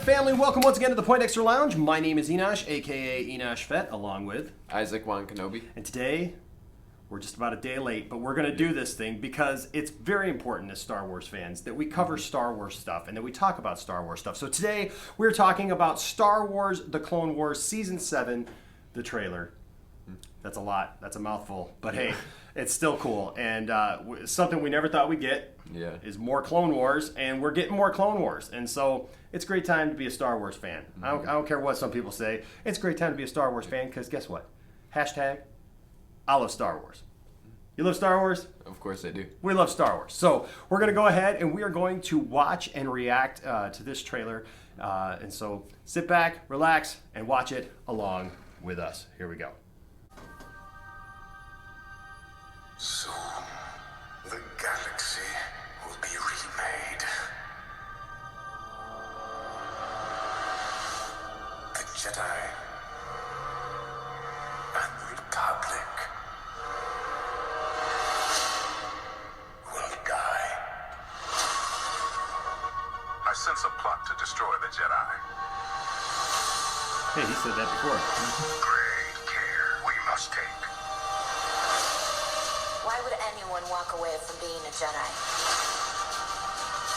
family? Welcome once again to the Point Extra Lounge. My name is Enosh, aka Enosh Fett, along with Isaac Wan Kenobi. And today, we're just about a day late, but we're going to do this thing because it's very important as Star Wars fans that we cover Star Wars stuff and that we talk about Star Wars stuff. So today, we're talking about Star Wars The Clone Wars Season 7, the trailer. That's a lot. That's a mouthful. But hey, it's still cool. And something we never thought we'd get is more Clone Wars. And we're getting more Clone Wars. And so it's a great time to be a Star Wars fan. I don't care what some people say. It's a great time to be a Star Wars fan because guess what? Hashtag, I love Star Wars. You love Star Wars? Of course I do. We love Star Wars. So we're going to go ahead and we are going to watch and react to this trailer. And so sit back, relax, and watch it along with us. Here we go. Soon, the galaxy will be remade. The Jedi and the Republic will die. I sense a plot to destroy the Jedi. Hey, he said that before. Great care we must take. Why would anyone walk away from being a Jedi?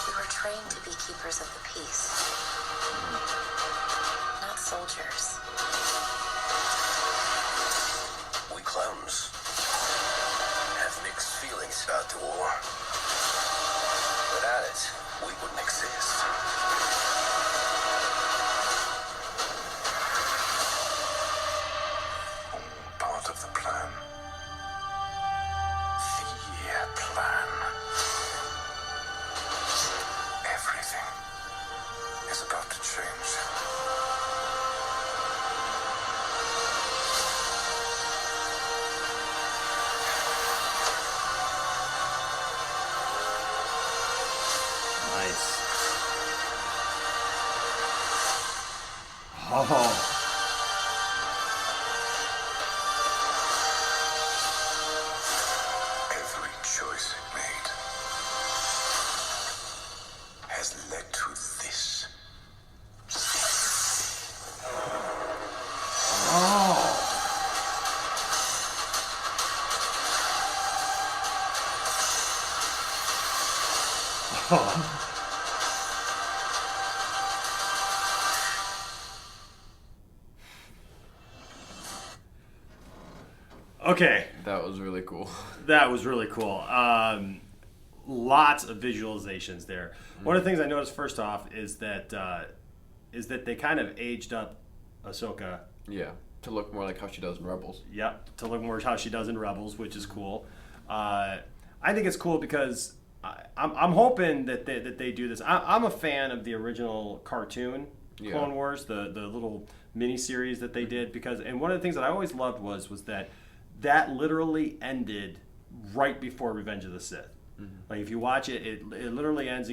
We were trained to be keepers of the peace, not soldiers. We clones have mixed feelings about the war. Without it, we wouldn't exist. Part of the plan. The plan. Everything is about to change. Nice. Oh. Every choice made has led to this. Okay. That was really cool. That was really cool. Lots of visualizations there. One of the things I noticed first off is that they kind of aged up Ahsoka. Yeah, to look more like how she does in Rebels. Yep, to look more how she does in Rebels, which is cool. I think it's cool because I'm hoping that they do this. I'm a fan of the original cartoon Clone Wars, the little mini series that they did and one of the things that I always loved was that literally ended right before Revenge of the Sith. Mm-hmm. Like if you watch it, it literally ends.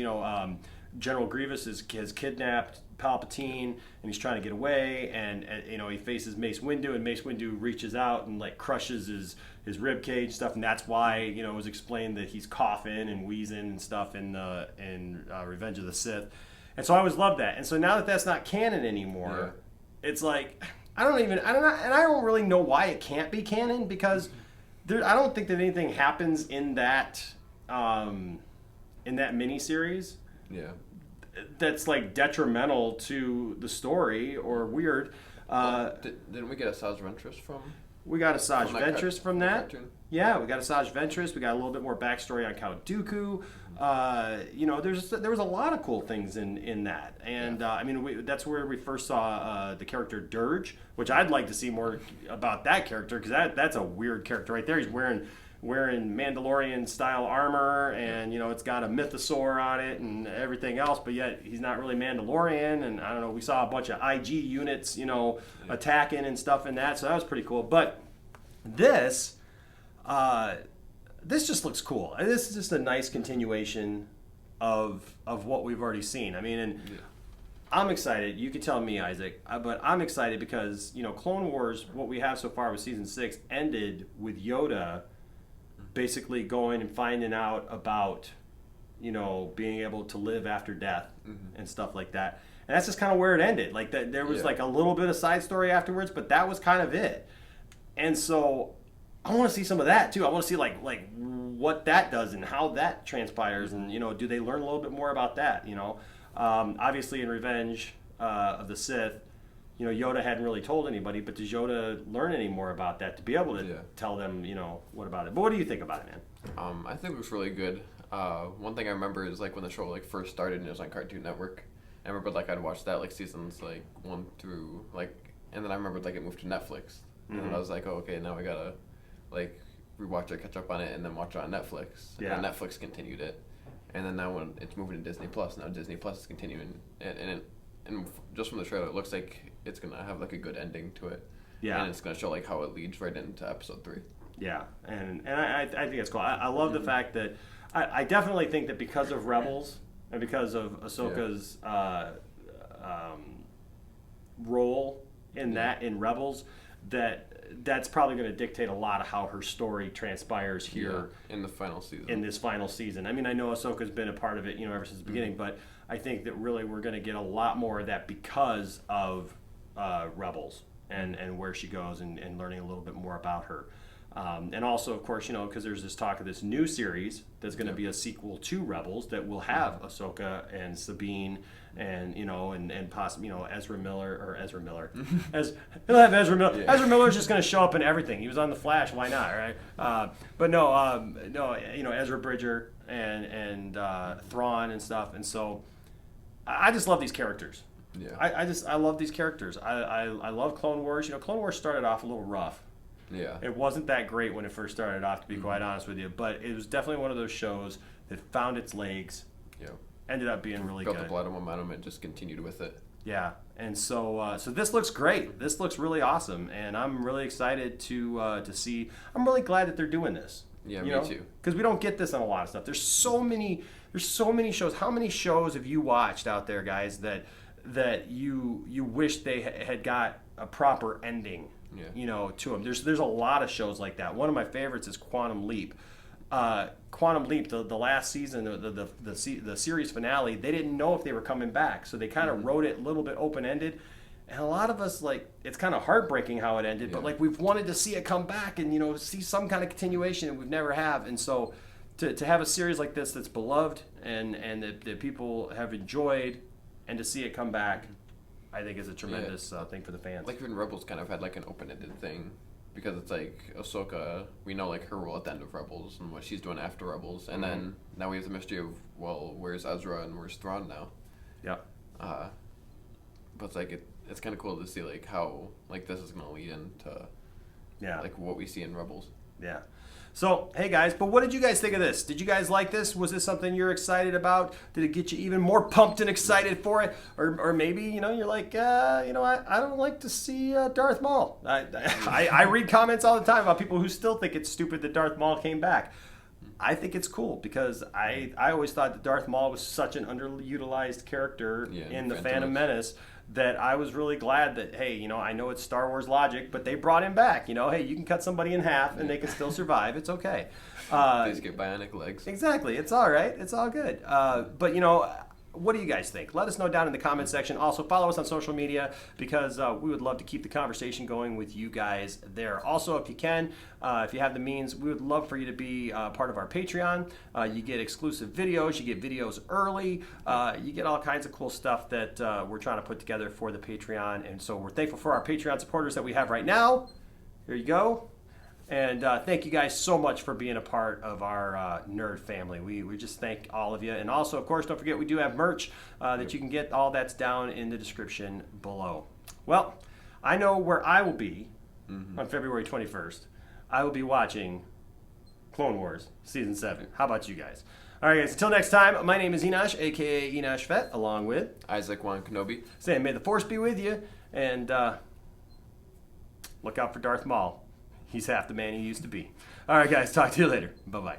General Grievous has kidnapped Palpatine and he's trying to get away, and he faces Mace Windu, and Mace Windu reaches out and like crushes his rib cage stuff, and that's why it was explained that he's coughing and wheezing and stuff in Revenge of the Sith. And so I always loved that. And so now that that's not canon anymore, it's like I don't really know why it can't be canon because I don't think that anything happens in that miniseries. Yeah. That's like detrimental to the story or weird. Didn't we get Asajj Ventress from? We got Asajj Ventress from that. Cartoon? Yeah, we got Asajj Ventress. We got a little bit more backstory on Count Dooku. There was a lot of cool things in that, and that's where we first saw the character Dirge, which I'd like to see more about that character because that's a weird character right there. He's wearing Mandalorian style armor, and it's got a mythosaur on it and everything else, but yet he's not really Mandalorian. And I don't know, we saw a bunch of IG units attacking and stuff in that, so that was pretty cool. But this just looks cool. This is just a nice continuation of what we've already seen. I'm excited. You can tell me, Isaac, but I'm excited because Clone Wars, what we have so far with season 6, ended with Yoda basically going and finding out about being able to live after death and stuff like that. And that's just kind of where it ended. Like there was like a little bit of side story afterwards, but that was kind of it. And so I want to see some of that too. I want to see like what that does and how that transpires, and do they learn a little bit more about that? Obviously in Revenge of the Sith, Yoda hadn't really told anybody, but does Yoda learn any more about that to be able to tell them, what about it? But what do you think about it, man? I think it was really good. One thing I remember is like when the show like first started and it was on Cartoon Network. I remember like I'd watch that like seasons like 1 through and then I remember like it moved to Netflix, and I was like, oh, okay, now I gotta like rewatch it, catch up on it, and then watch it on Netflix. Yeah. And then Netflix continued it, and then now when it's moving to Disney Plus, now Disney Plus is continuing, and just from the trailer, it looks like it's gonna have like a good ending to it. Yeah. And it's gonna show like how it leads right into episode 3. Yeah, and I think it's cool. I love the fact that I definitely think that because of Rebels and because of Ahsoka's role in in Rebels, that's probably going to dictate a lot of how her story transpires here in the final season. In this final season. I mean, I know Ahsoka's been a part of it, ever since the beginning, but I think that really we're going to get a lot more of that because of Rebels and where she goes and learning a little bit more about her. And also, of course, because there's this talk of this new series that's going to be a sequel to Rebels that will have Ahsoka and Sabine and and possibly Ezra Miller. He'll have Ezra Miller. Yeah. Ezra Miller's just going to show up in everything. He was on The Flash. Why not, right? But no, Ezra Bridger and Thrawn and stuff. And so I just love these characters. Yeah. I love these characters. I love Clone Wars. Clone Wars started off a little rough. Yeah. It wasn't that great when it first started off, to be quite honest with you, but it was definitely one of those shows that found its legs. Yeah. Ended up being really Built good. Built up a lot of momentum and just continued with it. Yeah. And so this looks great. This looks really awesome, and I'm really excited to see. I'm really glad that they're doing this. Yeah, me too. Because we don't get this on a lot of stuff. There's so many shows. How many shows have you watched out there, guys, that you wish they had got a proper ending? Yeah. To them. There's a lot of shows like that. One of my favorites is Quantum Leap. Quantum Leap, the last season, the series finale, they didn't know if they were coming back, so they kind of wrote it a little bit open-ended. And a lot of us, it's kind of heartbreaking how it ended, but we've wanted to see it come back and see some kind of continuation, and we've never have. And so to have a series like this that's beloved and that people have enjoyed, and to see it come back, I think is a tremendous thing for the fans. Like even Rebels kind of had like an open-ended thing, because it's like Ahsoka, we know like her role at the end of Rebels and what she's doing after Rebels, and then now we have the mystery of, well, where's Ezra and where's Thrawn now? Yeah. But it's like it's kind of cool to see like how like this is going to lead into like what we see in Rebels. Yeah. So, hey guys, but what did you guys think of this? Did you guys like this? Was this something you're excited about? Did it get you even more pumped and excited for it? Or maybe, you're like, I don't like to see Darth Maul. I read comments all the time about people who still think it's stupid that Darth Maul came back. I think it's cool because I always thought that Darth Maul was such an underutilized character in the Phantom Menace that I was really glad that, hey, I know it's Star Wars logic, but they brought him back. Hey, you can cut somebody in half and they can still survive. It's okay. They just get bionic legs. Exactly. It's all right. It's all good. But, what do you guys think? Let us know down in the comment section. Also, follow us on social media because we would love to keep the conversation going with you guys there. Also, if you can, if you have the means, we would love for you to be part of our Patreon. You get exclusive videos. You get videos early. You get all kinds of cool stuff that we're trying to put together for the Patreon. And so we're thankful for our Patreon supporters that we have right now. Here you go. And thank you guys so much for being a part of our nerd family. We just thank all of you. And also, of course, don't forget we do have merch that you can get. All that's down in the description below. Well, I know where I will be on February 21st. I will be watching Clone Wars Season 7. How about you guys? All right, guys, until next time, my name is Enosh, a.k.a. Enosh Fett, along with Isaac Wan Kenobi. Saying, may the Force be with you. And look out for Darth Maul. He's half the man he used to be. All right, guys. Talk to you later. Bye-bye.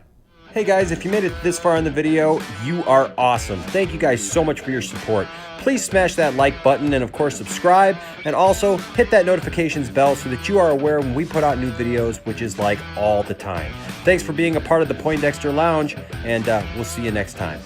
Hey, guys. If you made it this far in the video, you are awesome. Thank you guys so much for your support. Please smash that like button and, of course, subscribe. And also hit that notifications bell so that you are aware when we put out new videos, which is like all the time. Thanks for being a part of the Poindexter Lounge, and we'll see you next time.